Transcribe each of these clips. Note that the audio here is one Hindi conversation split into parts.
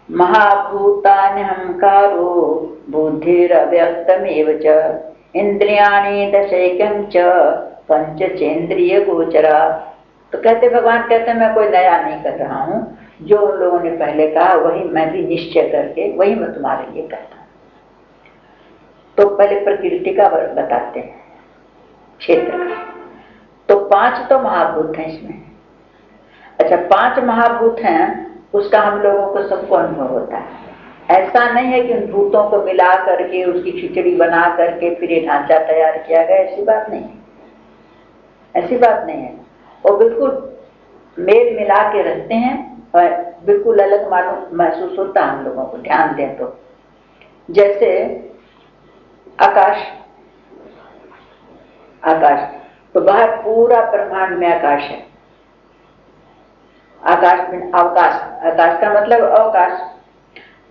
महाभूतान्यहंकारो बुद्धिरव्यक्तमेव च इंद्रियाणि दशैकं च पंचचेंद्रिय गोचरा। तो कहते भगवान कहते हैं मैं कोई नया नहीं कर रहा हूँ, जो उन लोगों ने पहले कहा वही मैं भी निश्चय करके वही मैं तुम्हारे लिए कहता हूँ। तो पहले प्रकृति का बताते हैं, क्षेत्र का। तो 5 तो महाभूत हैं इसमें। अच्छा, 5 महाभूत हैं, उसका हम लोगों को सबको अनुभव होता है। ऐसा नहीं है कि उन भूतों को मिला करके उसकी खिचड़ी बना करके फिर ये ढांचा तैयार किया गया, ऐसी बात नहीं है, ऐसी बात नहीं है। वो बिल्कुल मेल मिला के रखते हैं और बिल्कुल अलग मालूम महसूस होता है हम लोगों को, ध्यान दें तो। जैसे आकाश, आकाश तो बाहर पूरा ब्रह्मांड में आकाश है। आकाश में अवकाश, आकाश का मतलब अवकाश।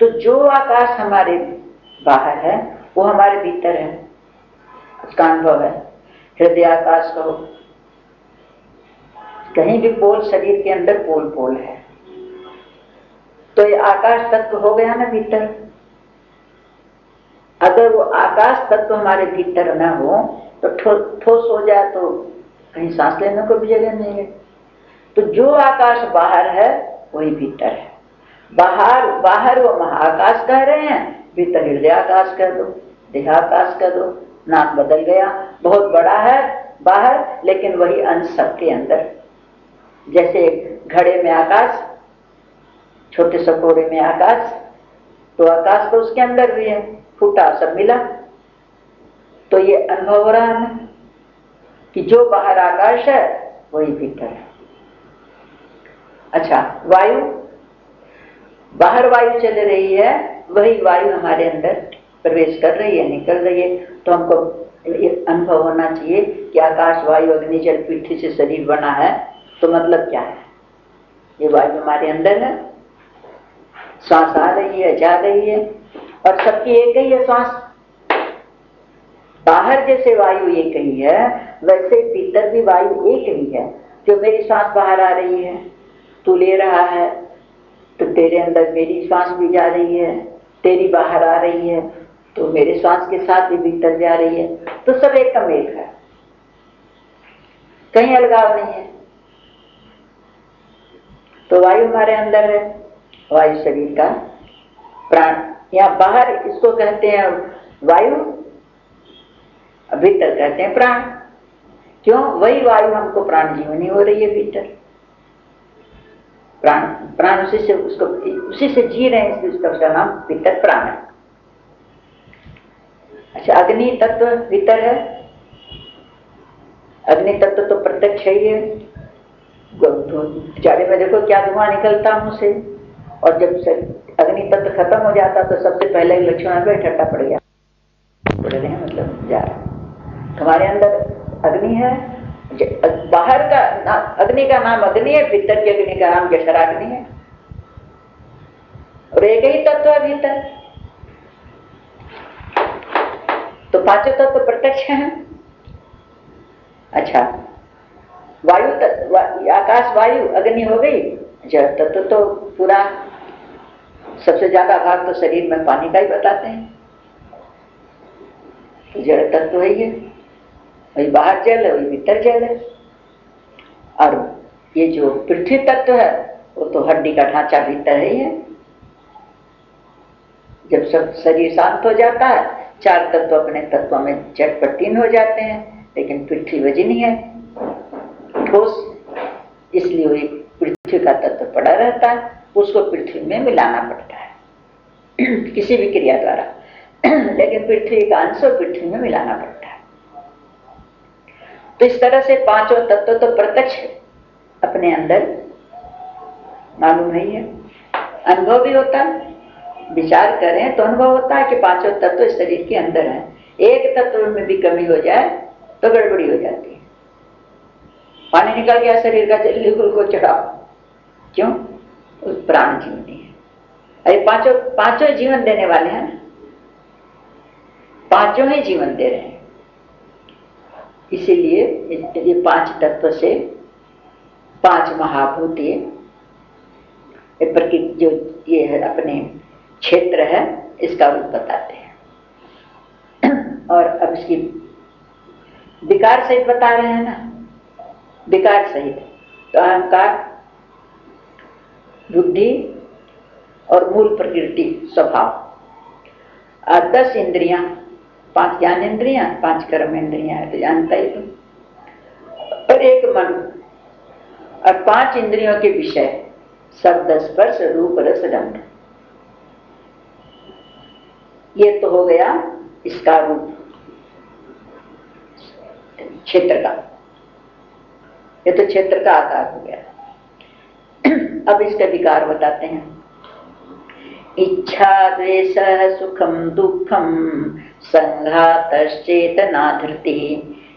तो जो आकाश हमारे बाहर है वो हमारे भीतर है, उसका अनुभव है। हृदय आकाश कहो, कहीं भी पोल, शरीर के अंदर पोल पोल है। तो ये आकाश तत्व हो गया ना भीतर। अगर वो आकाश तत्व हमारे भीतर न हो तो ठोस हो जाए तो कहीं सांस लेने को भी जगह नहीं है। तो जो आकाश बाहर है वही भीतर है। बाहर बाहर वो महाआकाश कह रहे हैं, भीतर हृदय आकाश कह दो, देहाकाश कह दो, नाम बदल गया। बहुत बड़ा है बाहर, लेकिन वही अंश सबके अंदर। जैसे घड़े में आकाश, छोटे सकोरे में आकाश, तो आकाश तो उसके अंदर भी है, फूटा सब मिला। तो ये अनुभव हो रहा है कि जो बाहर आकाश है वही भीतर है। अच्छा, वायु, बाहर वायु चल रही है, वही वायु हमारे अंदर प्रवेश कर रही है, निकल रही है। तो हमको ये अनुभव होना चाहिए कि आकाश, वायु, अग्नि, जल, पृथ्वी से शरीर बना है। तो मतलब क्या है? ये वायु हमारे अंदर है, श्वास आ रही है, जा रही है, और सबकी एक ही है श्वास। बाहर जैसे वायु एक ही है, वैसे भीतर भी वायु एक ही है। जो मेरी श्वास बाहर आ रही है, तू ले रहा है, तो तेरे अंदर मेरी श्वास भी जा रही है, तेरी बाहर आ रही है, तो मेरे श्वास के साथ भी भीतर जा रही है। तो सब एक कम एक है, कहीं अलगाव नहीं है। तो वायु हमारे अंदर है, वायु शरीर का प्राण। या बाहर इसको कहते हैं वायु, भीतर कहते हैं प्राण। क्यों? वही वायु हमको प्राण जीवनी हो रही है भीतर। प्राण, प्राण उसी से, उसको उसी से जी रहे हैं, इसलिए उसका नाम भीतर प्राण है। अच्छा, अग्नि तत्व भीतर है। अग्नि तत्व तो प्रत्यक्ष ही है। जाड़े में देखो क्या धुआं निकलता मुंह से, और जब से अग्नि तत्व खत्म हो जाता तो सबसे पहले लक्ष्मण में ठट्टा पड़ गया, पड़ रहे हैं मतलब जा रहा। हमारे अंदर अग्नि है, बाहर का अग्नि का नाम अग्नि है, भीतर की अग्नि का नाम जठराग्नि है, और एक ही तत्व है भीतर। तो 5 तत्व प्रत्यक्ष है। अच्छा, वायु तत्व, आकाश, वायु, अग्नि हो गई। जड़ तत्व तो पूरा सबसे ज्यादा भाग तो शरीर में पानी का ही बताते हैं, तो जड़ तत्व है ये। वही बाहर जल है, वही भीतर जल है। और ये जो पृथ्वी तत्व है वो तो हड्डी का ढांचा भीतर ही है। जब सब शरीर शांत हो जाता है, 4 तत्व अपने तत्वों में चटपटीन हो जाते हैं, लेकिन पृथ्वी वजनी है, ठोस, इसलिए वही पृथ्वी का तत्व पड़ा रहता है, उसको पृथ्वी में मिलाना पड़ता है किसी भी क्रिया द्वारा लेकिन पृथ्वी का अंश पृथ्वी में मिलाना पड़ता है। तो इस तरह से 5 तत्व तो प्रत्यक्ष अपने अंदर मालूम नहीं है, अनुभव भी होता है। विचार करें तो अनुभव होता है कि 5 तत्व इस शरीर के अंदर है। एक तत्व में भी कमी हो जाए तो गड़बड़ी हो जाती है। पानी निकल गया शरीर का, जल्दी को चढ़ाओ, क्यों? उस प्राण जीवनी है। अरे पांचों जीवन देने वाले हैं, पांचों ही जीवन दे रहे हैं। इसीलिए ये 5 तत्व से 5 महाभूत ये प्रकृति जो ये है अपने क्षेत्र है इसका रूप बताते हैं। और अब इसकी विकार सहित बता रहे हैं ना, विकार सहित। तो अहंकार, बुद्धि और मूल प्रकृति स्वभाव, 10 इंद्रियां, 5 ज्ञान इंद्रियां, 5 कर्म इंद्रियां है तो जानता ही तुम, और 1 मन और 5 इंद्रियों के विषय शब्द स्पर्श रूप रस गंध। ये तो हो गया इसका रूप क्षेत्र का, ये तो क्षेत्र का आकार हो गया। अब इसका विकार बताते हैं। इच्छा द्वेष सुखम दुखम संघातश्चेतना धृति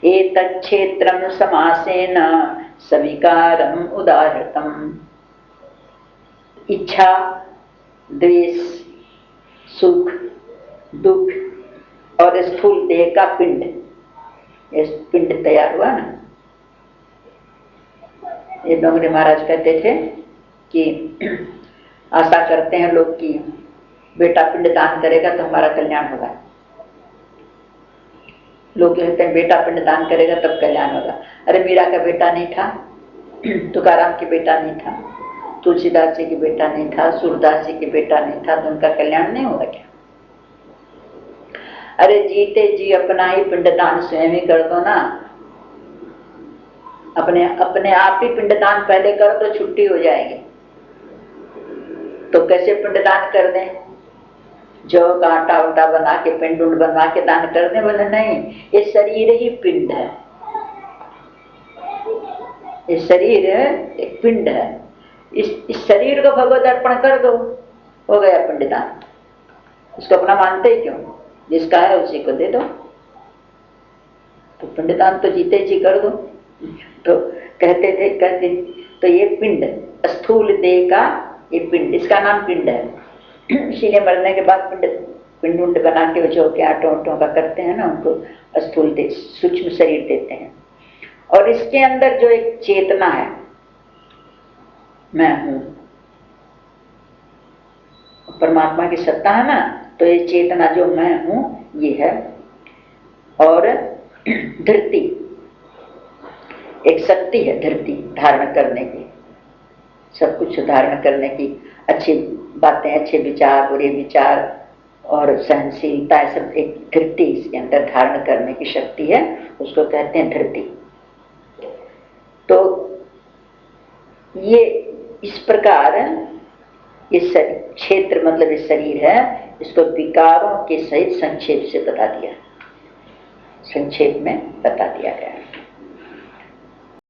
एतच्छेत्रम समासेन सविकारम उदाहृतम। इच्छा, द्वेष, सुख, दुख और स्थूल देह का पिंड, ये पिंड तैयार हुआ ना। ये डोंगरे महाराज कहते थे कि आशा करते हैं लोग कि बेटा पिंड दान करेगा तो हमारा कल्याण होगा। लोग कहते हैं बेटा पिंड दान करेगा तब कल्याण होगा। अरे मीरा का बेटा नहीं था, तुकाराम के बेटा नहीं था, तुलसीदास जी के बेटा नहीं था, सूरदास जी के बेटा नहीं था, तो उनका कल्याण नहीं होगा क्या? अरे जीते जी अपना ही पिंडदान स्वयं ही कर दो ना, अपने आप ही पिंडदान पहले करो तो छुट्टी हो जाएगी। तो कैसे पिंडदान कर दें? जो आटा उटा बना के पिंड उंड बनवा के दान कर दें? बोले नहीं, ये शरीर ही पिंड है, ये शरीर एक पिंड है, इस शरीर को भगवत अर्पण कर दो, हो गया पिंडदान। इसको अपना मानते ही क्यों? जिसका है उसी को दे दो। तो पिंडदान तो जीते जी कर दो। तो कहते तो ये पिंड, स्थूल देह का ये पिंड, इसका नाम पिंड है। इसीलिए मरने के बाद पिंड उंड बना के जो के आटों का करते हैं ना, उनको स्थूल देह, सूक्ष्म शरीर देते हैं। और इसके अंदर जो एक चेतना है, मैं हूं, परमात्मा की सत्ता है ना, तो ये चेतना जो मैं हूं ये है। और धृति एक शक्ति है, धृति धारण करने की, सब कुछ धारण करने की, अच्छी बातें, अच्छे विचार, बुरे विचार और सहनशीलता, सब एक धृति इसके अंदर धारण करने की शक्ति है, उसको कहते हैं धृति। तो ये इस प्रकार ये क्षेत्र मतलब ये शरीर है, इसको विकारों के सहित संक्षेप से बता दिया, संक्षेप में बता दिया गया।